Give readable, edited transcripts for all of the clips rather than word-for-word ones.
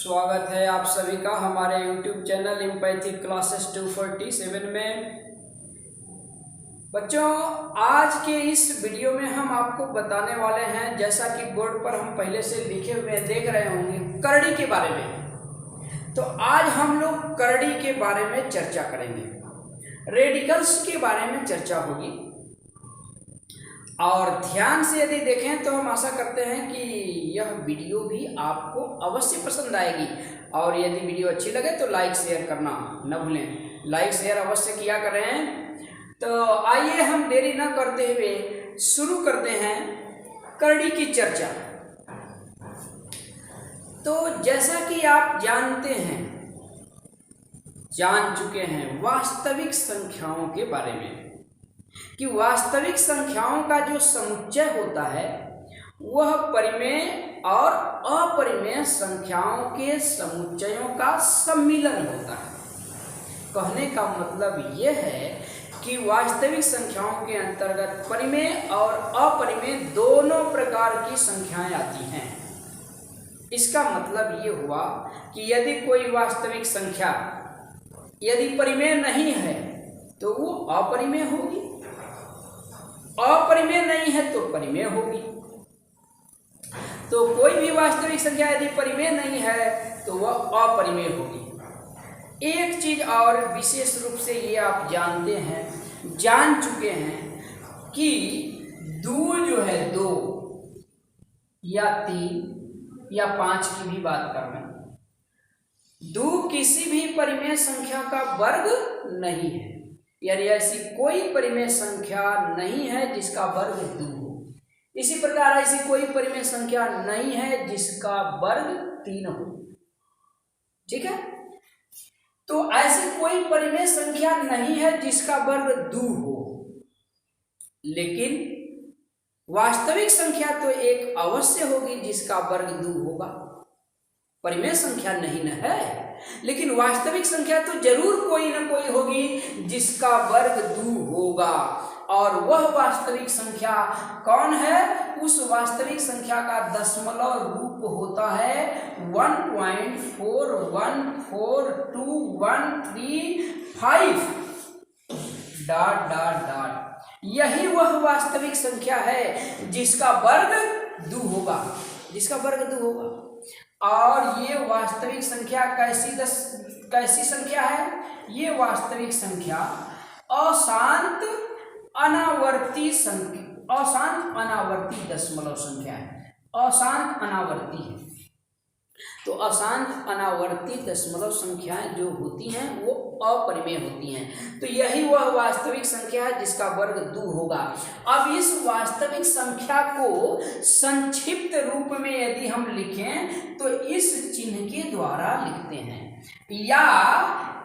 स्वागत है आप सभी का हमारे YouTube चैनल एम्पैथिक क्लासेस 247 में। बच्चों, आज के इस वीडियो में हम आपको बताने वाले हैं, जैसा कि बोर्ड पर हम पहले से लिखे हुए देख रहे होंगे, करड़ी के बारे में। तो आज हम लोग करड़ी के बारे में चर्चा करेंगे, रेडिकल्स के बारे में चर्चा होगी। और ध्यान से यदि देखें तो हम आशा करते हैं कि यह वीडियो भी आपको अवश्य पसंद आएगी। और यदि वीडियो अच्छी लगे तो लाइक शेयर करना न भूलें, लाइक शेयर अवश्य किया करें। तो आइए हम देरी न करते हुए शुरू करते हैं करड़ी की चर्चा। तो जैसा कि आप जानते हैं, जान चुके हैं वास्तविक संख्याओं के बारे में, कि वास्तविक संख्याओं का जो समुच्चय होता है वह परिमेय और अपरिमेय संख्याओं के समुच्चयों का सम्मिलन होता है। कहने का मतलब यह है कि वास्तविक संख्याओं के अंतर्गत परिमेय और अपरिमेय दोनों प्रकार की संख्याएं आती हैं। इसका मतलब ये हुआ कि यदि कोई वास्तविक संख्या यदि परिमेय नहीं है तो वो अपरिमेय होगी, अपरिमेय नहीं है तो परिमेय होगी। तो कोई भी वास्तविक संख्या यदि परिमेय नहीं है तो वह अपरिमेय होगी। एक चीज और विशेष रूप से ये आप जानते हैं, जान चुके हैं कि दो जो है, 2 या 3 या 5 की भी बात कर रहे हैं, 2 किसी भी परिमेय संख्या का वर्ग नहीं है। यानी ऐसी कोई परिमेय संख्या नहीं है जिसका वर्ग 2 हो। इसी प्रकार ऐसी कोई परिमेय संख्या नहीं है जिसका वर्ग 3 हो। ठीक है, तो ऐसी कोई परिमेय संख्या नहीं है जिसका वर्ग 2 हो। लेकिन वास्तविक संख्या तो एक अवश्य होगी जिसका वर्ग 2 होगा। परिमेय संख्या नहीं न है, लेकिन वास्तविक संख्या तो जरूर कोई न कोई होगी जिसका वर्ग 2 होगा। और वह वास्तविक संख्या कौन है? उस वास्तविक संख्या का दशमलव रूप होता है 1.414213 ... यही वह वास्तविक संख्या है जिसका वर्ग 2 होगा, जिसका वर्ग 2 होगा। और ये वास्तविक संख्या कैसी संख्या है? ये वास्तविक संख्या अशांत अनावर्ती संख्या, अशांत अनावर्ती दशमलव संख्या है। अशांत अनावर्ती है। तो अशांत अनावर्ती दशमलव संख्याएं जो होती हैं वो अपरिमेय होती हैं। तो यही वह वास्तविक संख्या है जिसका वर्ग 2 होगा। अब इस वास्तविक संख्या को संक्षिप्त रूप में यदि हम लिखें तो इस चिन्ह के द्वारा लिखते हैं, या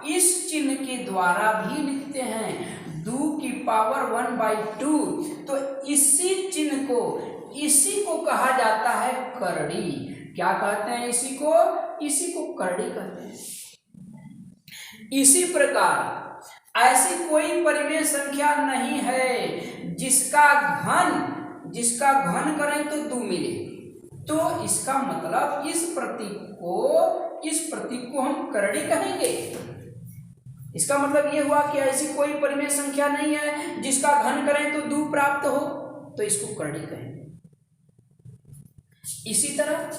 इस चिन्ह के द्वारा भी लिखते हैं, 2 की पावर 1/2। तो इसी चिन्ह को, इसी को कहा जाता है करड़ी। क्या कहते हैं इसी को? इसी को करड़ी कहते हैं। इसी प्रकार ऐसी कोई परिमेय संख्या नहीं है जिसका घन करें तो 2 मिले। तो इसका मतलब इस प्रतीक को हम करड़ी कहेंगे। इसका मतलब यह हुआ कि ऐसी कोई परिमेय संख्या नहीं है जिसका घन करें तो 2 प्राप्त हो, तो इसको करड़ी कहेंगे। इसी तरह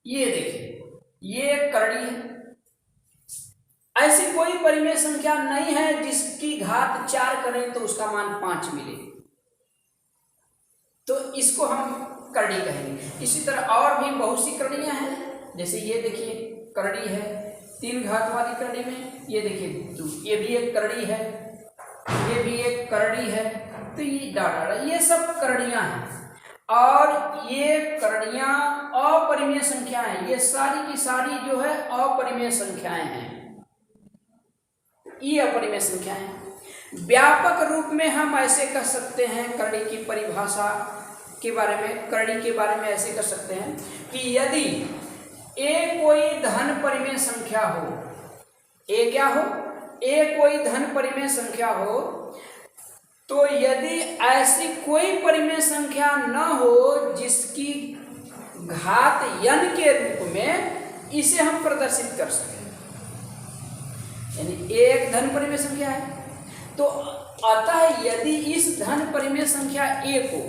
ये देखिए, ये एक करड़ी है। ऐसी कोई परिमेय संख्या नहीं है जिसकी घात 4 करें तो उसका मान 5 मिले, तो इसको हम करड़ी कहेंगे। इसी तरह और भी बहुत सी करड़ियां हैं। जैसे ये देखिए करड़ी है 3 घात वाली करड़ी में, ये देखिए 2, ये भी एक करड़ी है, ये भी एक करड़ी है। तो ये डाटा, ये सब करड़ियां हैं। और ये करड़ियां अपरिमेय संख्याएं, ये सारी की सारी जो है अपरिमेय संख्याएं हैं। ये अपरिमेय संख्याएं व्यापक रूप में हम ऐसे कह सकते हैं, करड़ी की परिभाषा के बारे में, करड़ी के बारे में ऐसे कह सकते हैं कि यदि ए कोई धन परिमेय संख्या हो, ए क्या हो? ए कोई धन परिमेय संख्या हो, तो यदि ऐसी कोई परिमेय संख्या न हो जिसकी घात n के रूप में इसे हम प्रदर्शित कर सकें, यानी एक धन परिमेय संख्या है। तो अतः यदि इस धन परिमेय संख्या a को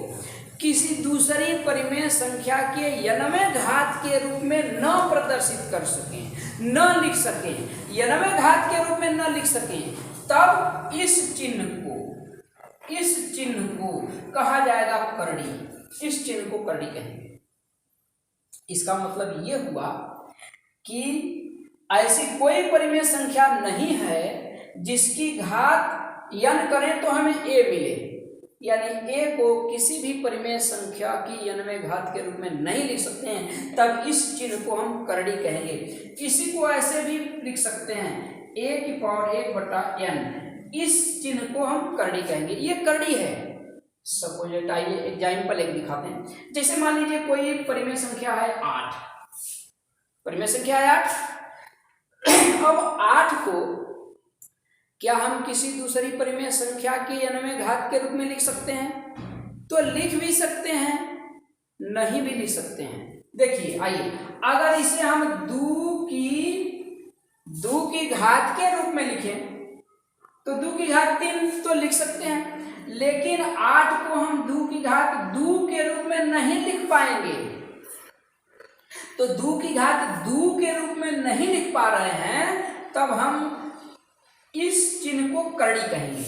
किसी दूसरी परिमेय संख्या के n वें घात के रूप में न प्रदर्शित कर सकें, न लिख सकें, n वें घात के रूप में न लिख सकें, तब इस चिन्ह को कहा जाएगा करड़ी। इस चिन्ह को करड़ी कहेंगे। इसका मतलब ये हुआ कि ऐसी कोई परिमेय संख्या नहीं है जिसकी घात n करें तो हमें a मिले, यानी a को किसी भी परिमेय संख्या की n वें घात के रूप में नहीं लिख सकते हैं, तब इस चिन्ह को हम करड़ी कहेंगे। इसी को ऐसे भी लिख सकते हैं a की पावर 1/n, इस चिन्ह को हम करड़ी कहेंगे। ये करड़ी है। सपोज आइए एग्जाम्पल एक दिखाते हैं। जैसे मान लीजिए कोई परिमेय संख्या है 8, परिमेय संख्या है 8। अब 8 को क्या हम किसी दूसरी परिमेय संख्या के n वें घात के रूप में लिख सकते हैं? तो लिख भी सकते हैं, नहीं भी लिख सकते हैं। देखिए आइए, अगर इसे हम 2 की घात के रूप में लिखें तो 2 की घात 3 तो लिख सकते हैं, लेकिन 8 को हम 2 की घात 2 के रूप में नहीं लिख पाएंगे। तो 2 की घात 2 के रूप में नहीं लिख पा रहे हैं, तब हम इस चिन्ह को करड़ी कहेंगे।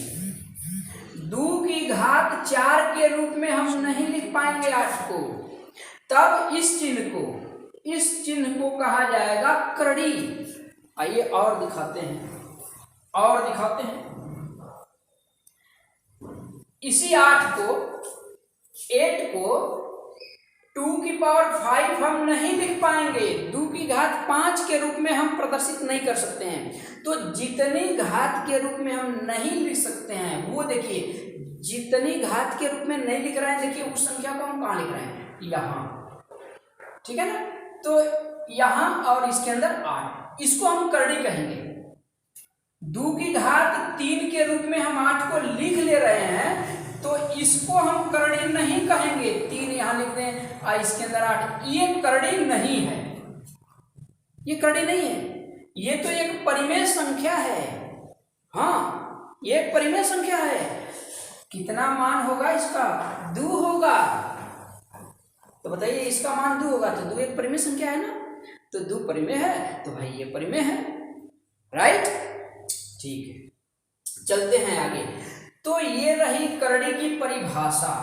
2 की घात 4 के रूप में हम नहीं लिख पाएंगे 8 को, तब इस चिन्ह को कहा जाएगा करड़ी। आइए और दिखाते हैं। इसी 8 को 2 की पावर 5 हम नहीं लिख पाएंगे, 2 की घात 5 के रूप में हम प्रदर्शित नहीं कर सकते हैं। तो जितनी घात के रूप में हम नहीं लिख सकते हैं, वो देखिए जितनी घात के रूप में नहीं लिख रहे हैं, देखिए उस संख्या को हम कहाँ लिख रहे हैं? यहाँ, ठीक है ना। तो यहाँ और इसके अंदर 8, इसको हम करड़ी कहेंगे। 2 की घात 3 के रूप में हम 8 को लिख ले रहे हैं, तो इसको हम करड़ी नहीं कहेंगे। 3 यहां लिख दें और इसके अंदर 8, ये करड़ी नहीं है, ये करड़ी नहीं है। ये तो एक परिमेय संख्या है। हाँ, ये एक परिमेय संख्या है। कितना मान होगा इसका? 2 होगा। तो बताइए, इसका मान 2 होगा, तो 2 एक परिमेय संख्या है ना, तो 2 परिमेय है, तो भाई ये परिमेय है, राइट। ठीक है, चलते हैं आगे। तो ये रही करड़ी की परिभाषा,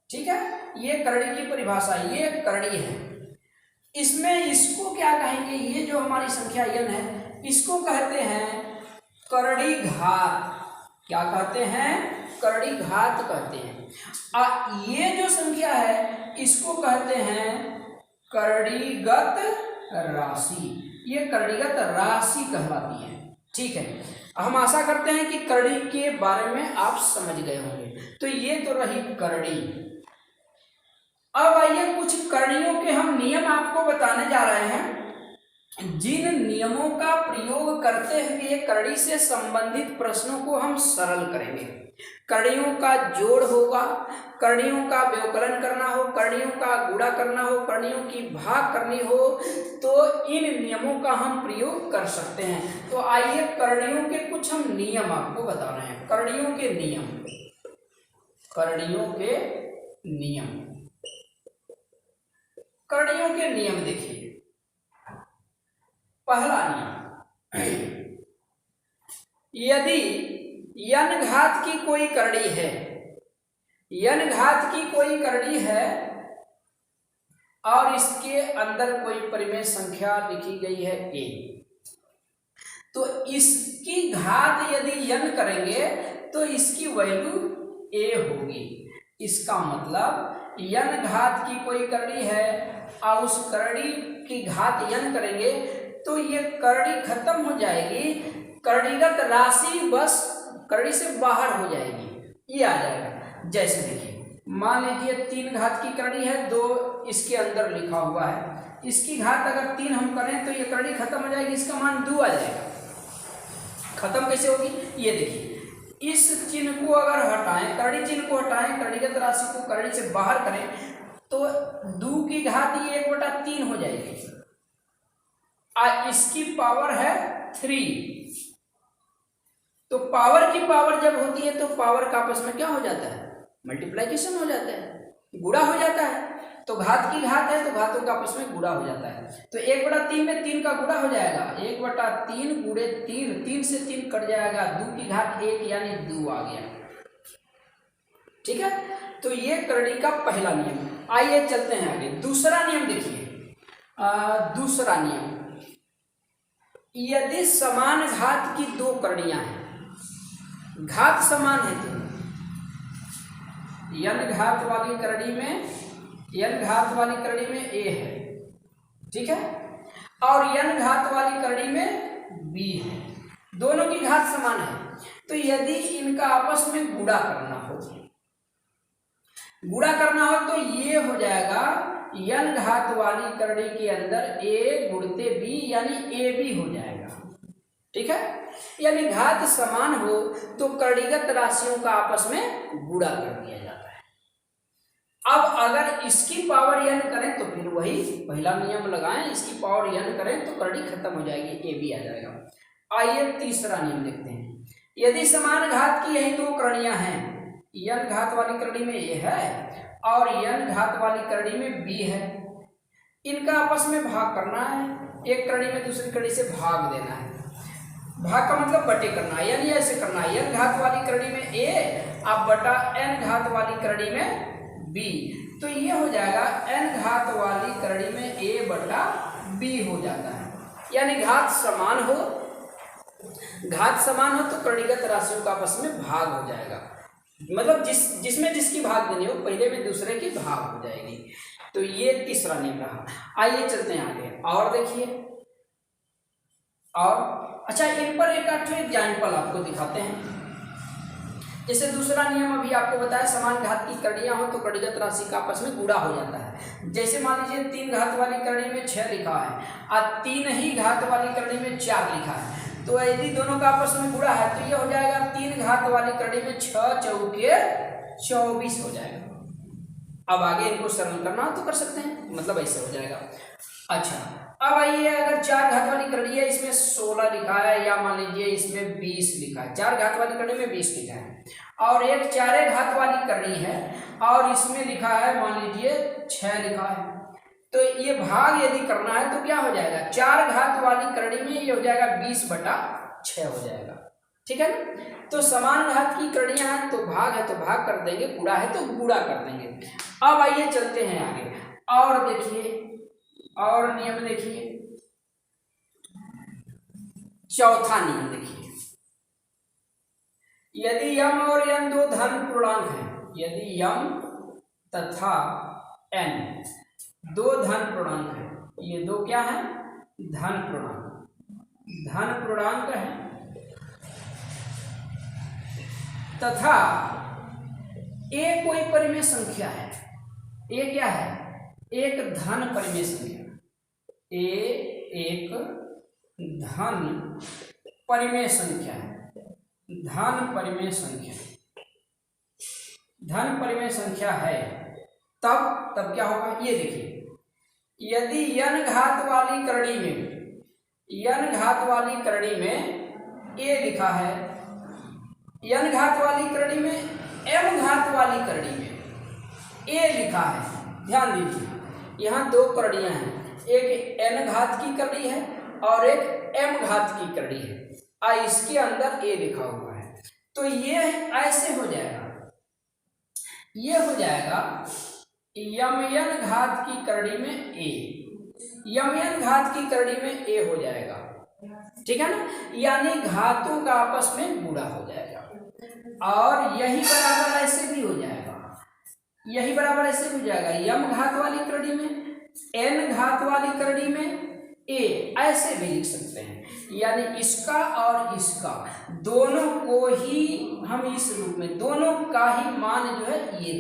ठीक है। ये करड़ी की परिभाषा, ये करड़ी है। इसमें इसको क्या कहेंगे? ये जो हमारी संख्या n है, इसको कहते हैं करड़ी घात। क्या कहते हैं? करड़ी घात कहते हैं। ये जो संख्या है, इसको कहते हैं करड़ीगत राशि। ये करड़ीगत राशि कहलाती है, ठीक है। हम आशा करते हैं कि करड़ी के बारे में आप समझ गए होंगे। तो ये तो रही करड़ी। अब आइए कुछ करड़ियों के हम नियम आपको बताने जा रहे हैं, जिन नियमों का प्रयोग करते हुए करड़ी से संबंधित प्रश्नों को हम सरल करेंगे। करड़ियों का जोड़ होगा, करड़ियों का व्यवकलन करना हो, करड़ियों का गुणा करना हो, करड़ियों की भाग करनी हो, तो इन नियमों का हम प्रयोग कर सकते हैं। तो आइए करड़ियों के कुछ हम नियम आपको बता रहे हैं। करड़ियों के नियम, करड़ियों के नियम देखिए। पहला नियम, यदि n घात की कोई करड़ी है, n घात की कोई करड़ी है और इसके अंदर कोई परिमेय संख्या लिखी गई है a, तो इसकी घात यदि n करेंगे तो इसकी वैल्यू a होगी। इसका मतलब n घात की कोई करड़ी है और उस करड़ी की घात n करेंगे तो ये करड़ी खत्म हो जाएगी, करड़ीगत राशि बस करड़ी से बाहर हो जाएगी, ये आ जाएगा। जैसे देखिए, मान लीजिए 3 घात की करड़ी है, 2 इसके अंदर लिखा हुआ है, इसकी घात अगर 3 हम करें तो ये करड़ी खत्म हो जाएगी, इसका मान 2 आ जाएगा। खत्म कैसे होगी? ये देखिए, इस चिन्ह को अगर हटाएं, करड़ी चिन्ह को हटाएं, करड़ीगत राशि को करड़ी से बाहर करें तो 2 की घात ये 1/3 हो जाएगी। इसकी पावर है 3। तो पावर की पावर जब होती है तो पावर का आपस में क्या हो जाता है, मल्टीप्लाइकेशन हो जाता है, गुणा हो जाता है। तो घात की घात है तो घातों का आपस में गुणा हो जाता है। तो 1/3 में 3 का गुणा हो जाएगा, 1/3 गुणे 3, 3 से 3 कट जाएगा, 2 की घात 1 यानी 2 आ गया। ठीक है, तो ये करणी का पहला नियम। आइए चलते हैं आगे, दूसरा नियम देखिए। दूसरा नियम, यदि समान घात की दो करणियां हैं, घात समान है तो n घात वाली करणी में a है, ठीक है, और n घात वाली करणी में b है, दोनों की घात समान है। तो यदि इनका आपस में गुणा करना हो तो ये हो जाएगा n घात वाली करणी के अंदर a गुणते b यानी a भी हो जाएगा। ठीक है, यानी घात समान हो तो करणीगत राशियों का आपस में गुणा कर दिया जाता है। अब अगर इसकी पावर n करें तो फिर वही पहला नियम लगाएं, इसकी पावर n करें तो करणी खत्म हो जाएगी, a भी आ जाएगा। आइए तीसरा नियम देखते हैं। यदि समान घात की यही दो करणियां हैं, n घात वाली करणी में a है और n घात वाली करणी में b है, इनका आपस में भाग करना है, एक करणी में दूसरी करणी से भाग देना है। भाग का मतलब बटे करना है, यानी ऐसे करना है, n घात वाली करणी में a अब बटा n घात वाली करणी में b, तो ये हो जाएगा n घात वाली करणी में a बटा b हो जाता है। यानी घात समान हो तो करणीगत राशियों का आपस में भाग हो जाएगा, मतलब जिसमें जिसकी भाग देनी हो पहले में दूसरे की भाग हो जाएगी। तो ये तीसरा नियम रहा। आइए चलते हैं आगे और देखिए, और अच्छा इन पर एक एग्जाम्पल आपको दिखाते हैं। जैसे दूसरा नियम अभी आपको बताया, समान घात की करणियां हो तो करणीगत राशि का आपस में गुणा हो जाता है। जैसे मान लीजिए 3 घात वाली करणी में 6 लिखा है और 3 ही घात वाली करणी में 4 लिखा है, तो यदि दोनों का आपस में गुणा है तो यह हो जाएगा 3 घात वाली करणी में 6 चौके 24 हो जाएगा। अब आगे इनको सरल करना हो तो कर सकते हैं, मतलब ऐसे हो जाएगा। अच्छा अब आइए, अगर 4 घात वाली करणी है, इसमें 16 लिखा है, या मान लीजिए इसमें 20 लिखा है, 4 घात वाली करणी में 20 लिखा है, और एक 4 घात वाली करणी है और इसमें लिखा है मान लीजिए 6 लिखा है, तो ये भाग यदि करना है तो क्या हो जाएगा, 4 घात वाली करणी में ये हो जाएगा 20/6 हो जाएगा। ठीक है ना, तो समान घात की करणियां हैं तो भाग है तो भाग कर देंगे, गुणा है तो गुणा कर देंगे। अब आइए चलते हैं आगे और देखिए, और नियम देखिए, चौथा नियम देखिए, यदि m और n दो धन पूर्णांक हैं, यदि m तथा n दो धन पूर्णांक है, ये दो क्या है, धन पूर्णांक है, तथा a कोई परिमेय संख्या है, a क्या है, एक धन परिमेय संख्या, a एक धन परिमेय संख्या है, धन परिमेय संख्या है, तब क्या होगा, ये देखिए, यदि n घात वाली करणी में a लिखा है, n घात वाली करणी में m घात वाली करणी में a लिखा है, ध्यान दीजिए यहाँ दो करणियां हैं, एक n घात की करणी है और एक m घात की करणी है, इसके अंदर a लिखा हुआ है, तो ये ऐसे हो जाएगा, ये हो जाएगा mn घात की करणी में a, mn घात की करणी में a हो जाएगा। ठीक है ना, यानी घातों का आपस में गुणा हो जाएगा, और यही बराबर ऐसे भी हो जाएगा, m घात वाली करणी में n घात वाली करणी में a, ऐसे भी लिख सकते हैं, यानी इसका और इसका दोनों को ही हम इस रूप में, दोनों का ही मान जो है ये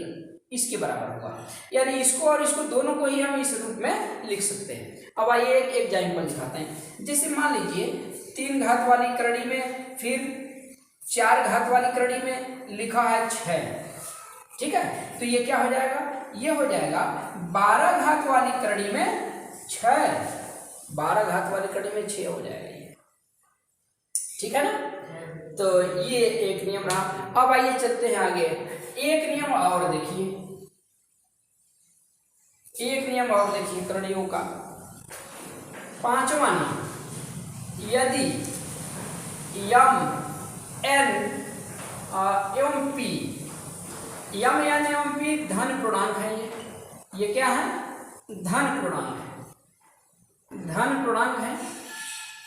इसके बराबर होगा, यानी इसको और इसको दोनों को ही हम इस रूप में लिख सकते हैं। अब आइए एक एग्जाम्पल दिखाते हैं। जैसे मान लीजिए 3 घात वाली करणी में फिर 4 घात वाली करणी में लिखा है 6, ठीक है, तो ये क्या हो जाएगा, ये हो जाएगा 12 घात वाली करणी में 6 12 घात वाली कड़ी में 6 हो जाएगा ये, ठीक है ना। तो ये एक नियम रहा। अब आइए चलते हैं आगे, एक नियम और देखिए, एक नियम और देखिए करणियों का, 5वां नियम, यदि यम एन एवं पी, यम एन एवं पी धन पूर्णांक है, ये क्या है, धन पूर्णांक है, धन पूर्णांक है,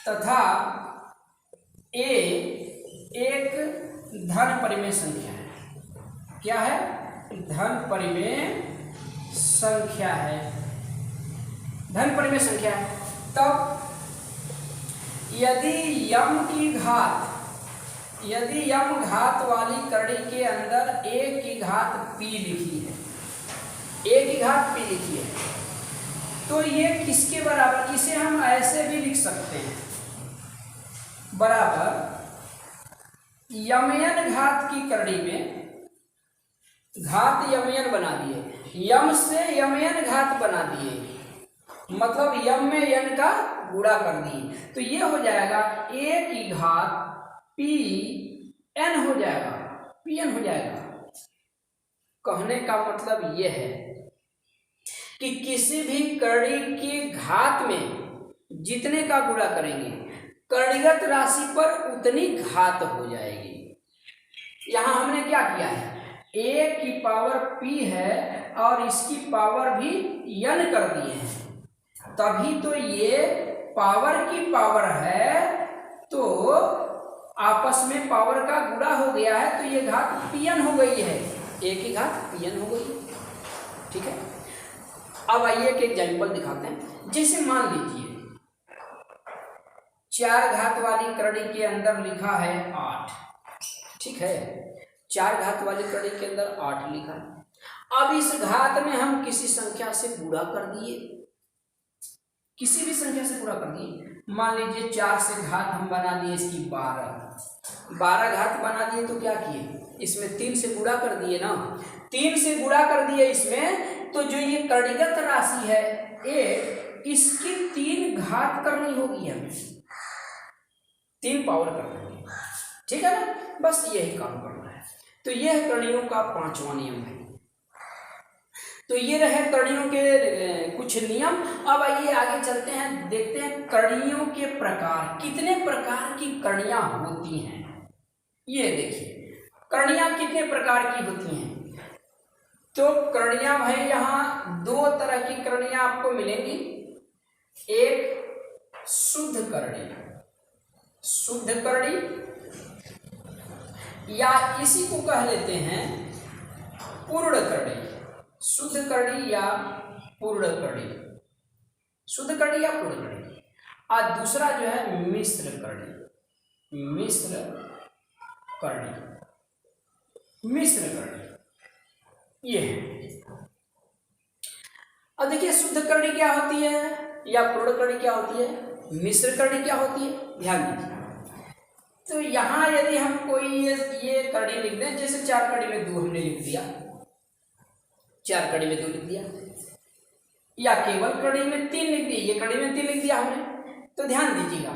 तथा ए एक धन परिमेय संख्या है। क्या है, धन परिमेय संख्या है, धन परिमेय संख्या है। तब यदि यम की घात, यदि यम घात वाली कड़ी के अंदर ए की घात पी लिखी है, ए की घात पी लिखी है, तो ये किसके बराबर, इसे हम ऐसे भी लिख सकते हैं, बराबर यमयन घात की कड़ी में घात यमयन बना दिए, यम से यमयन घात बना दिए, मतलब यम में यन का गुणा कर दिए, तो ये हो जाएगा ए की घात पी एन हो जाएगा, पी एन हो जाएगा। कहने का मतलब ये है कि किसी भी कड़ी के घात में जितने का गुणा करेंगे, कड़ीगत राशि पर उतनी घात हो जाएगी। यहां हमने क्या किया है, ए की पावर पी है और इसकी पावर भी यन कर दिए हैं, तभी तो ये पावर की पावर है, तो आपस में पावर का गुणा हो गया है, तो ये घात पीएन हो गई है, ए की घात पीएन हो गई, ठीक है। अब आइए एक एग्जाम्पल दिखाते हैं। जैसे मान लीजिए 4 घात वाली कड़ी के अंदर लिखा है 8, ठीक है, 4 घात वाली कड़ी के अंदर 8 लिखा है। अब इस घात में हम किसी संख्या से गुणा कर दिए, किसी भी संख्या से गुणा कर दिए, मान लीजिए 4 से घात हम बना दिए इसकी 12 घात बना दिए, तो क्या किए, इसमें 3 से गुणा कर दिए ना, 3 से गुणा कर दिए इसमें, तो जो ये कड़ीगत राशि है ए, इसकी 3 घात करनी होगी हमें, 3 पावर करनी है, ठीक है ना, बस यही काम करना है। तो यह कड़ियों का 5वां नियम है। तो ये रहे कड़ियों के कुछ नियम। अब आइए आगे चलते हैं, देखते हैं कड़ियों के प्रकार, कितने प्रकार की कड़ियां होती हैं। ये देखिए कड़ियां कितने प्रकार की होती हैं। तो कड़ियां भाई यहाँ 2 तरह की कड़ियां आपको मिलेंगी, एक शुद्ध कड़ी, शुद्ध कड़ी, या इसी को कह लेते हैं पूर्ण कड़ी, शुद्ध कड़ी या पूर्ण कड़ी, शुद्ध कड़ी या पूर्ण कड़ी। और दूसरा जो है मिश्र कड़ी, मिश्र कड़ी, मिश्र कड़ी, ये है। अब देखिए शुद्ध कड़ी क्या होती है या पूर्ण कड़ी क्या होती है, मिश्र कड़ी क्या होती है, ध्यान दीजिए। तो यहाँ यदि हम कोई ये कड़ी लिख दें, जैसे 4 कड़ी में 2 हमने लिख दिया, 4 कड़ी में 2 लिख दिया, या केवल कड़ी में 3 लिख दी, ये कड़ी में 3 लिख दिया हमने, तो ध्यान दीजिएगा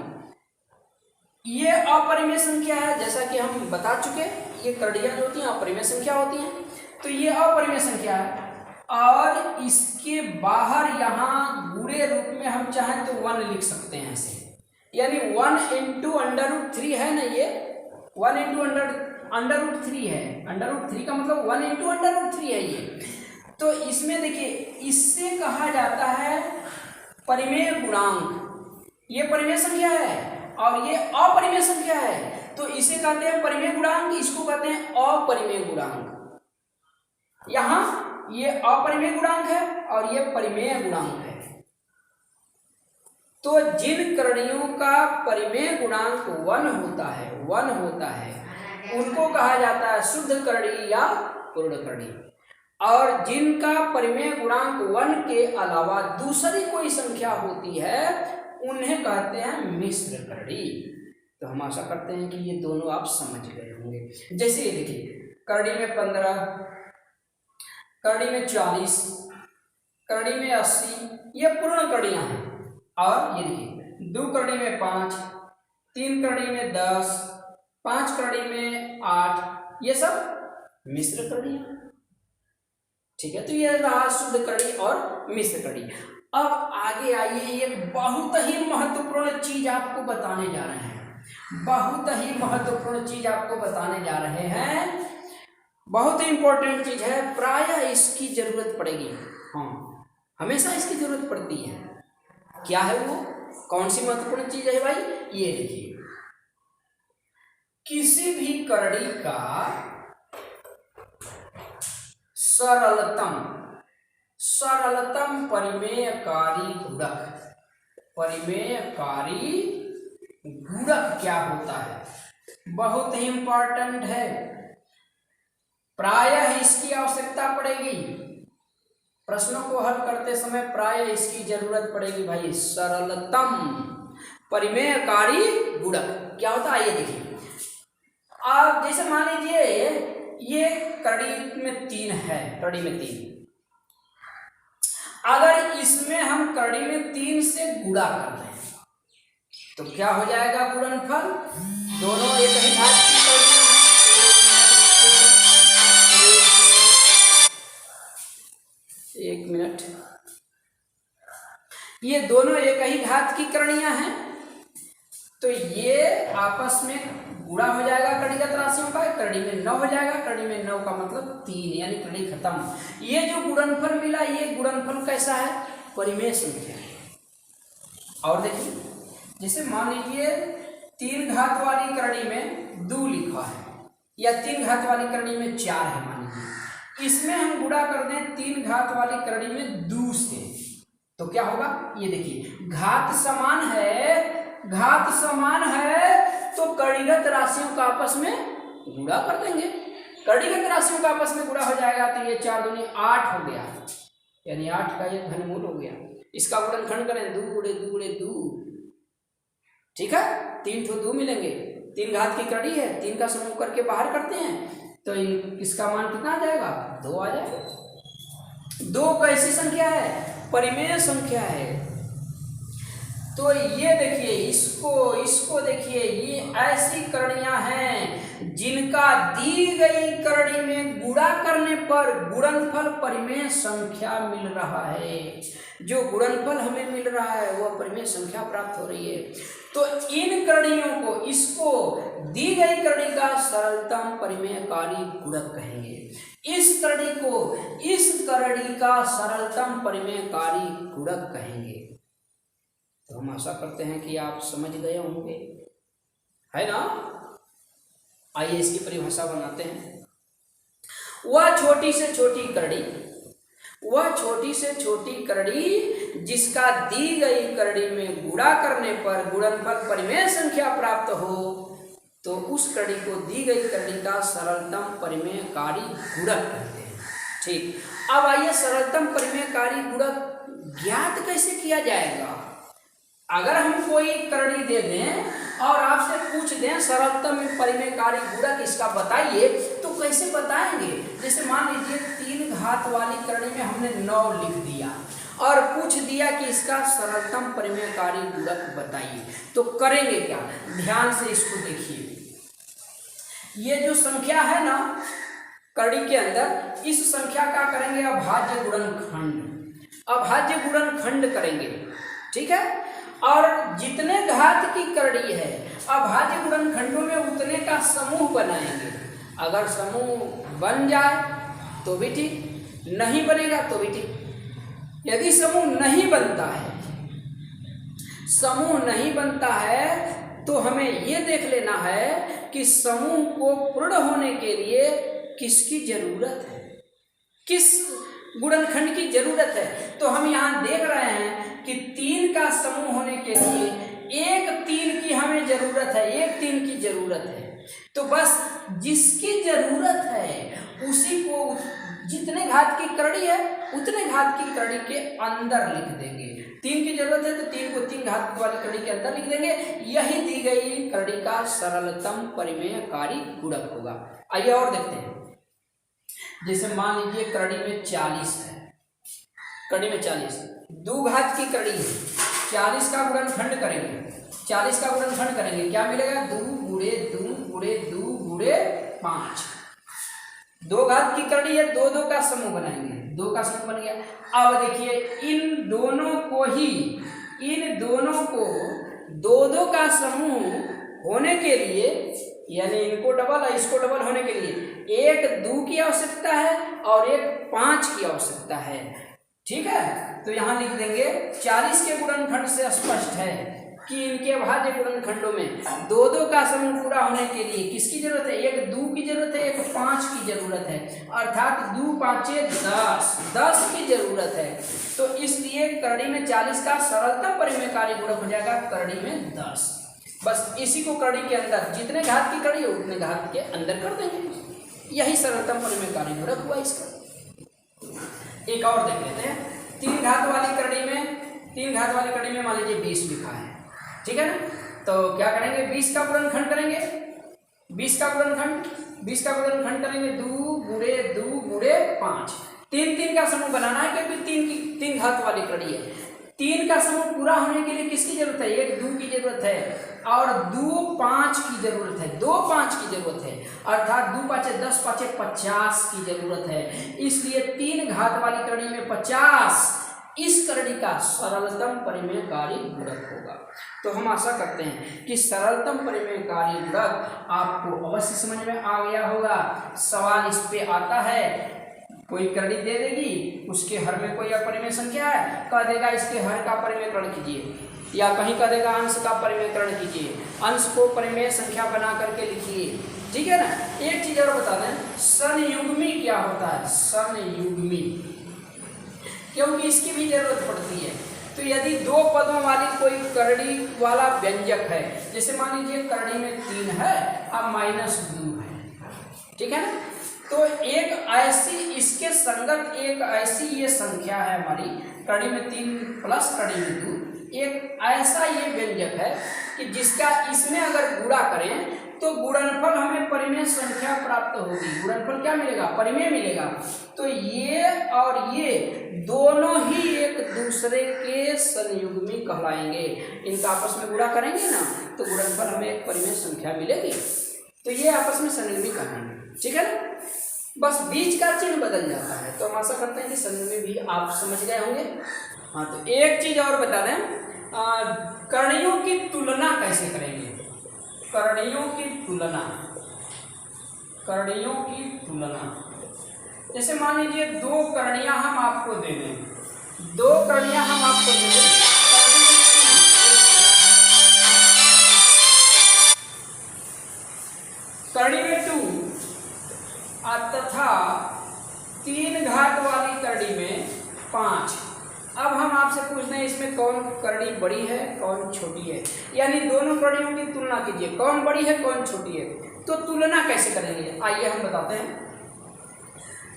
ये अपरिमेय संख्या है, जैसा कि हम बता चुके, ये कड़ियां जो होती हैं अपरिमेय संख्या होती हैं, तो ये अपरिमेय संख्या है। और इसके बाहर यहाँ गुणे रूप में हम चाहें तो 1 लिख सकते हैं ऐसे, यानी 1 इंटू √3 है ना, ये 1 इंटू √3 है, √3 का मतलब 1 इंटू √3 है ये। तो इसमें देखिए इससे कहा जाता है परिमेय गुणांक, ये परिमेय संख्या है और ये अपरिमेय संख्या है, तो इसे कहते हैं परिमेय गुणांक, इसको कहते हैं अपरिमेय गुणांक। यहां ये अपरिमेय गुणांक है और ये परिमेय गुणांक है। तो जिन कड़ियों का परिमेय गुणांक 1 होता है, उनको कहा जाता है शुद्ध कड़ी या पूर्ण कड़ी, और जिनका परिमेय गुणांक 1 के अलावा दूसरी कोई संख्या होती है उन्हें कहते हैं मिश्र कड़ी। तो हम आशा करते हैं कि ये दोनों आप समझ गए होंगे। जैसे ये देखिए कड़ी में 15, कड़ी में 40, कड़ी में 80, ये पूर्ण कड़ियां हैं। और ये देखिए 2 करड़ी में 5, 3 करड़ी में 10, 5 करड़ी में 8, ये सब मिश्र कड़ी। ठीक है, तो ये रहा शुद्ध कड़ी और मिश्र कड़ी। अब आगे आइए, ये बहुत ही महत्वपूर्ण चीज आपको बताने जा रहे हैं, बहुत ही महत्वपूर्ण चीज आपको बताने जा रहे हैं, बहुत ही इंपॉर्टेंट चीज है, प्रायः इसकी जरूरत पड़ेगी। हाँ, हमेशा इसकी जरूरत पड़ती है। क्या है वो, कौन सी महत्वपूर्ण चीज है भाई? ये देखिए, किसी भी करड़ी का सरलतम परिमेयकारी गुणक, परिमेयकारी गुणक क्या होता है? बहुत ही इंपॉर्टेंट है, प्रायः इसकी आवश्यकता पड़ेगी, प्रश्नों को हल करते समय प्रायः इसकी जरूरत पड़ेगी भाई। सरलतम परिमेयकारी गुणक क्या होता है? ये देखिए, आप जैसे मान लीजिए ये कड़ी में 3 है, कड़ी में 3, अगर इसमें हम कड़ी में 3 से गुणा कर दें तो क्या हो जाएगा? गुणनफल। दोनों एक ही घात की कड़ियां हैं, एक मिनट, ये दोनों एक ही घात की कड़ियां हैं, तो ये आपस में गुणा हो जाएगा कड़ीगत राशियों का। कड़ी में 9 हो जाएगा, कड़ी में 9 का मतलब 3, यानी कड़ी खत्म। ये जो गुणनफल मिला, ये गुणनफल कैसा है? परिमेय संख्या है। और देखिए, जैसे मान लीजिए 3 घात वाली कड़ी में 2 लिखा है, या 3 घात वाली कड़ी में 4 है मान लीजिए, इसमें हम गुणा कर दें 3 घात वाली कड़ी में 2 से, तो क्या होगा? ये देखिए, घात समान है, घात समान है, तो कड़ीगत राशियों का आपस में गुणा कर देंगे, कड़ीगत राशियों का आपस में गुणा हो जाएगा, तो ये 4 दूनी 8 हो गया, यानी 8 का एक घनमूल हो गया। इसका गुणनखंड करें, 2 गुणे 2 गुणे 2, ठीक है, 3 ठो 2 मिलेंगे, 3 घात की कड़ी है, 3 का समूह करके बाहर करते हैं, तो इसका मान कितना आ जाएगा? 2 आ जाएगा। 2 कैसी संख्या है? परिमेय संख्या है। तो ये देखिए, इसको देखिए, ये ऐसी कड़ियां हैं जिनका दी गई कड़ी में गुणा करने पर गुणनफल परिमेय संख्या मिल रहा है। जो गुणनफल हमें मिल रहा है वह परिमेय संख्या प्राप्त हो रही है। तो इन कड़ियों को, इसको दी गई कड़ी का सरलतम परिमेयकारी गुणक कहेंगे। इस कड़ी का सरलतम परिमेयकारी गुणक कहेंगे। तो हम आशा करते हैं कि आप समझ गए होंगे, है ना? आइए इसकी परिभाषा बनाते हैं। वह छोटी से छोटी कड़ी जिसका दी गई कड़ी में गुणा करने पर गुणनफल परिमेय संख्या प्राप्त हो, तो उस कड़ी को दी गई कड़ी का सरलतम परिमेयकारी गुणक कहते हैं। ठीक, अब आइए सरलतम परिमेयकारी गुणक ज्ञात कैसे किया जाएगा? अगर हम कोई कड़ी दे दें और आपसे पूछ दें सरलतम परिमेयकारी गुणक इसका बताइए, तो कैसे बताएंगे? जैसे मान लीजिए 3 घात वाली कड़ी में हमने 9 लिख दिया और पूछ दिया कि इसका सरलतम परिमेयकारी गुणक बताइए, तो करेंगे क्या? ध्यान से इसको देखिए, ये जो संख्या है ना कड़ी के अंदर, इस संख्या का करेंगे अभाज्य गुणनखंड करेंगे, ठीक है? और जितने घात की कड़ी है अभाज्य गुणनखंडों में उतने का समूह बनाएंगे। अगर समूह बन जाए तो भी ठीक, नहीं बनेगा तो भी ठीक। यदि समूह नहीं बनता है तो हमें ये देख लेना है कि समूह को पूर्ण होने के लिए किसकी जरूरत है, किस गुणनखंड की जरूरत है। तो हम यहाँ देख रहे हैं कि 3 का समूह होने के लिए एक 3 की हमें जरूरत है, एक 3 की जरूरत है। तो बस जिसकी जरूरत है उसी को, जितने घात की कड़ी है उतने घात की कड़ी के अंदर लिख देंगे। 3 की जरूरत है तो 3 को 3 घात वाली कड़ी के अंदर लिख देंगे। यही दी गई कड़ी का सरलतम परिमेयकारी गुणक होगा। आइए और देखते हैं। जैसे मान लीजिए कड़ी में 40 है, कड़ी में 40 2 घात की कड़ी है, 40 का गुणनखंड करेंगे, 40 का गुणनखंड करेंगे, क्या मिलेगा? 2 गुणे 5। 2 घात की करनी है, 2 का समूह बनाएंगे, 2 का समूह बन गया। अब देखिए इन दोनों को 2 का समूह होने के लिए, यानी इनको डबल और इसको डबल होने के लिए एक 2 की आवश्यकता है और एक 5 की आवश्यकता है। ठीक है, तो यहां लिख देंगे 40 के गुणनखंड से स्पष्ट है कि इनके भाज्य गुणनखंडों में 2 का समूह पूरा होने के लिए किसकी जरूरत है? एक 2 की जरूरत है, एक 5 की जरूरत है, अर्थात 2 5 10 की जरूरत है। तो इसलिए करड़ी में 40 का सरलतम परिमेयकारी गुणक हो जाएगा करड़ी में 10। बस इसी को करड़ी के अंदर जितने घात की करड़ी है उतने घात के अंदर कर देंगे, यही सरलतम परिमेयकारी गुणक हुआ इसका। एक और देख लेते हैं। 3 घात वाली करड़ी में मान लीजिए 20 लिखा है, ठीक है ना? तो क्या करेंगे? 20 का गुणनखंड करेंगे, 20 का गुणनखंड करेंगे 2 गुणे 5। 3 का समूह बनाना है क्योंकि 3 घात वाली करड़ी है। 3 का समूह पूरा होने के लिए किसकी जरूरत है? एक 2 की जरूरत है और 2 5 की जरूरत है, 2 5 की जरूरत है, अर्थात 2 5 10 5 50 की जरूरत है। इसलिए 3 घात वाली करड़ी में 50 इस करड़ी का सरलतम परिमेयकारी गुणक होगा। तो हम आशा करते हैं कि सरलतम परिमेयकारी गुणक आपको अवश्य समझ में आ गया होगा। सवाल इस पे आता है, कोई करड़ी दे देगी, उसके हर में कोई अपरिमेय संख्या है, कह देगा इसके हर का परिमेयकरण कीजिए, या कहीं कह देगा अंश का परिमेयकरण कीजिए, अंश को परिमेय संख्या बना करके लिखिए। ठीक है ना? एक चीज और बता दें, संयुग्मी क्या होता है? संयुग्मी, क्योंकि इसकी भी जरूरत पड़ती है। तो यदि 2 पदों वाली कोई करड़ी वाला व्यंजक है, जैसे मान लीजिए करड़ी में 3 है अब -2 है, ठीक है ना? तो एक ऐसी इसके संगत एक ऐसी ये संख्या है हमारी करड़ी में 3 प्लस करड़ी में 2, एक ऐसा ये व्यंजक है कि जिसका इसमें अगर गुणा करें तो गुणनफल हमें परिमेय संख्या प्राप्त होगी। गुणनफल क्या मिलेगा? परिमेय मिलेगा। तो ये और ये दोनों ही एक दूसरे के संयुग्मी कहलाएंगे। इनका आपस में गुणा करेंगे ना तो गुणनफल हमें एक परिमेय संख्या मिलेगी, तो ये आपस में संयुग्मी कहलाएंगे। ठीक है ना? बस बीच का चिन्ह बदल जाता है। तो हम आशा करते हैं कि संयुग्मी भी आप समझ गए होंगे। हाँ, तो एक चीज और बता दें, करणियों की तुलना कैसे करेंगे? करणियों की तुलना, जैसे मान लीजिए 2 करणियां हम आपको दे दें, 2 करणियां हम आपको दे दें, करड़ी में 2 तथा 3 घात वाली करड़ी में 5। अब हम आपसे पूछते हैं इसमें कौन करड़ी बड़ी है कौन छोटी है, यानी दोनों करड़ियों की तुलना कीजिए, कौन बड़ी है कौन छोटी है। तो तुलना कैसे करेंगे आइए हम बताते हैं।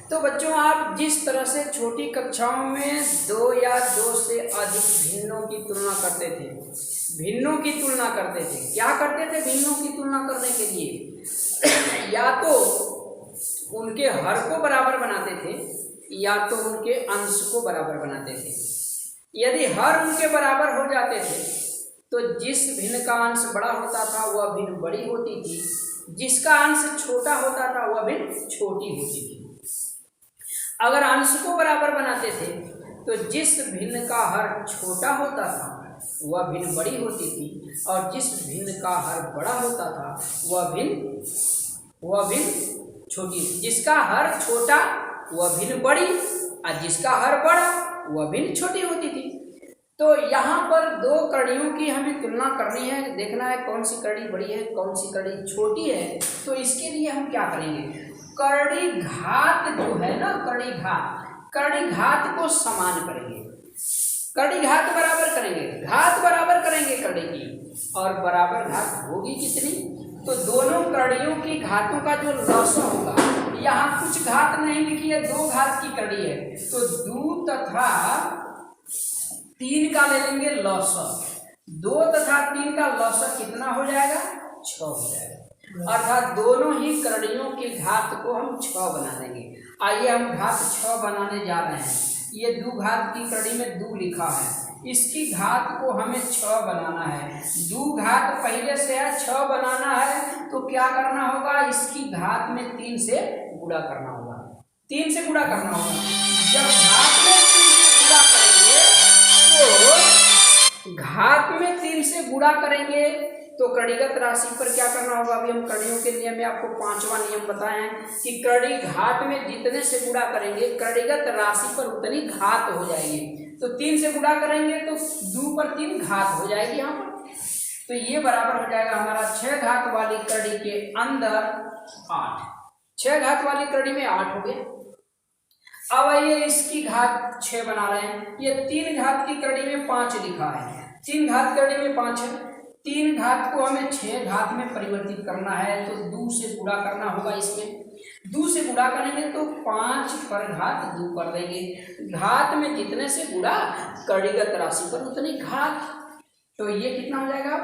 तो बच्चों, आप जिस तरह से छोटी कक्षाओं में 2 या 2 से अधिक भिन्नों की तुलना करते थे, क्या करते थे भिन्नों की तुलना करने के लिए? या तो उनके हर को बराबर बनाते थे या तो उनके अंश को बराबर बनाते थे। यदि हर उनके बराबर हो जाते थे तो जिस भिन्न का अंश बड़ा होता था वह भिन्न बड़ी होती थी, जिसका अंश छोटा होता था वह भिन्न छोटी होती थी। अगर अंश को बराबर बनाते थे तो जिस भिन्न का हर छोटा होता था वह भिन्न बड़ी होती थी, और जिस भिन्न का हर बड़ा होता था वह भिन्न छोटी। जिसका हर छोटा वह भिन्न बड़ी और जिसका हर बड़ा वह भिन्न छोटी होती थी। तो यहाँ पर 2 कड़ियों की हमें तुलना करनी है, देखना है कौन सी कड़ी बड़ी है कौन सी कड़ी छोटी है। तो इसके लिए हम क्या करेंगे, कड़ी घात जो है ना, कड़ी घात को समान करेंगे, कड़ी घात बराबर करेंगे कड़ी की, और बराबर घात होगी कितनी? तो दोनों कड़ियों की घातों का जो लसा होगा, यहाँ कुछ घात नहीं लिखी है, 2 घात की कड़ी है तो 2 तथा 3 का ले लेंगे लसा, 2 तथा 3 का लसा कितना हो जाएगा? 6 हो जाएगा, अर्थात दोनों ही कड़ियों की घात को हम 6 बना देंगे। आइए हम घात 6 बनाने जा रहे हैं। ये 2 घात की कड़ी में 2 लिखा है, इसकी घात को हमें 6 बनाना है। 2 घात पहले से है, 6 बनाना है तो क्या करना होगा, इसकी घात में 3 से गुणा करना होगा। 3 से गुणा करना होगा। जब घात में 3 से गुणा करेंगे तो घात में 3 से गुणा करेंगे तो कड़ीगत राशि पर क्या करना होगा। अभी हम कड़ियों के नियम में आपको 5वां नियम बताए हैं कि कड़ी घात में जितने से गुणा करेंगे कड़ीगत राशि पर उतनी घात हो जाएगी। तो 3 से गुणा करेंगे तो 2 पर 3 घात हो जाएगी यहाँ पर। तो ये बराबर हो जाएगा हमारा 6 घात वाली कड़ी के अंदर 8। 6 घात वाली कड़ी में 8 हो गया। अब ये इसकी घात 6 बना रहे हैं। ये 3 घात की कड़ी में 5 लिखा है। 3 घात कड़ी में 5 है। 3 घात को हमें 6 घात में परिवर्तित करना है तो 2 से गुणा करना होगा। इसमें 2 से गुणा करेंगे तो 5 पर घात 2 कर देंगे। घात में जितने से गुणा कड़ीगत राशि पर उतनी घात। तो ये कितना हो जाएगा।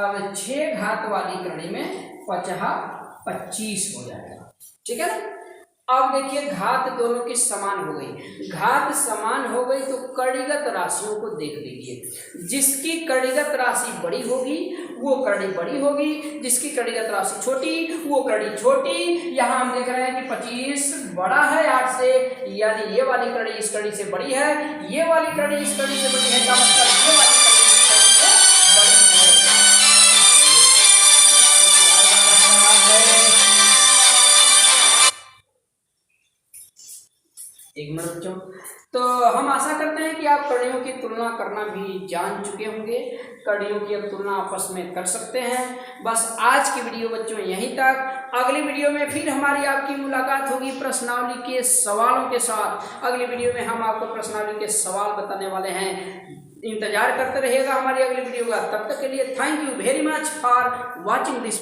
अब 6 घात वाली कड़ी में 25 हो जाएगा। ठीक है ना। अब देखिए घात दोनों की समान हो गई। घात समान हो गई तो कड़ीगत राशियों को देख लीजिए। जिसकी कड़ीगत राशि बड़ी होगी वो कड़ी बड़ी होगी, जिसकी कड़ीगत राशि छोटी वो कड़ी छोटी। यहाँ हम देख रहे हैं कि 25 बड़ा है 8 से, यानी ये वाली कड़ी इस कड़ी से बड़ी है, ये वाली कड़ी इस कड़ी से बड़ी है, का मतलब ये वाली कड़ी इस कड़ी से बड़ी है। एक मिनट बच्चों, तो हम आशा करते हैं कि आप कड़ियों की तुलना करना भी जान चुके होंगे। कड़ियों की अब तुलना आपस में कर सकते हैं। बस आज की वीडियो बच्चों यहीं तक। अगली वीडियो में फिर हमारी आपकी मुलाकात होगी प्रश्नावली के सवालों के साथ। अगली वीडियो में हम आपको प्रश्नावली के सवाल बताने वाले हैं। इंतजार करते रहिएगा हमारी अगली वीडियो का। तब तक के लिए thank you very much for watching this.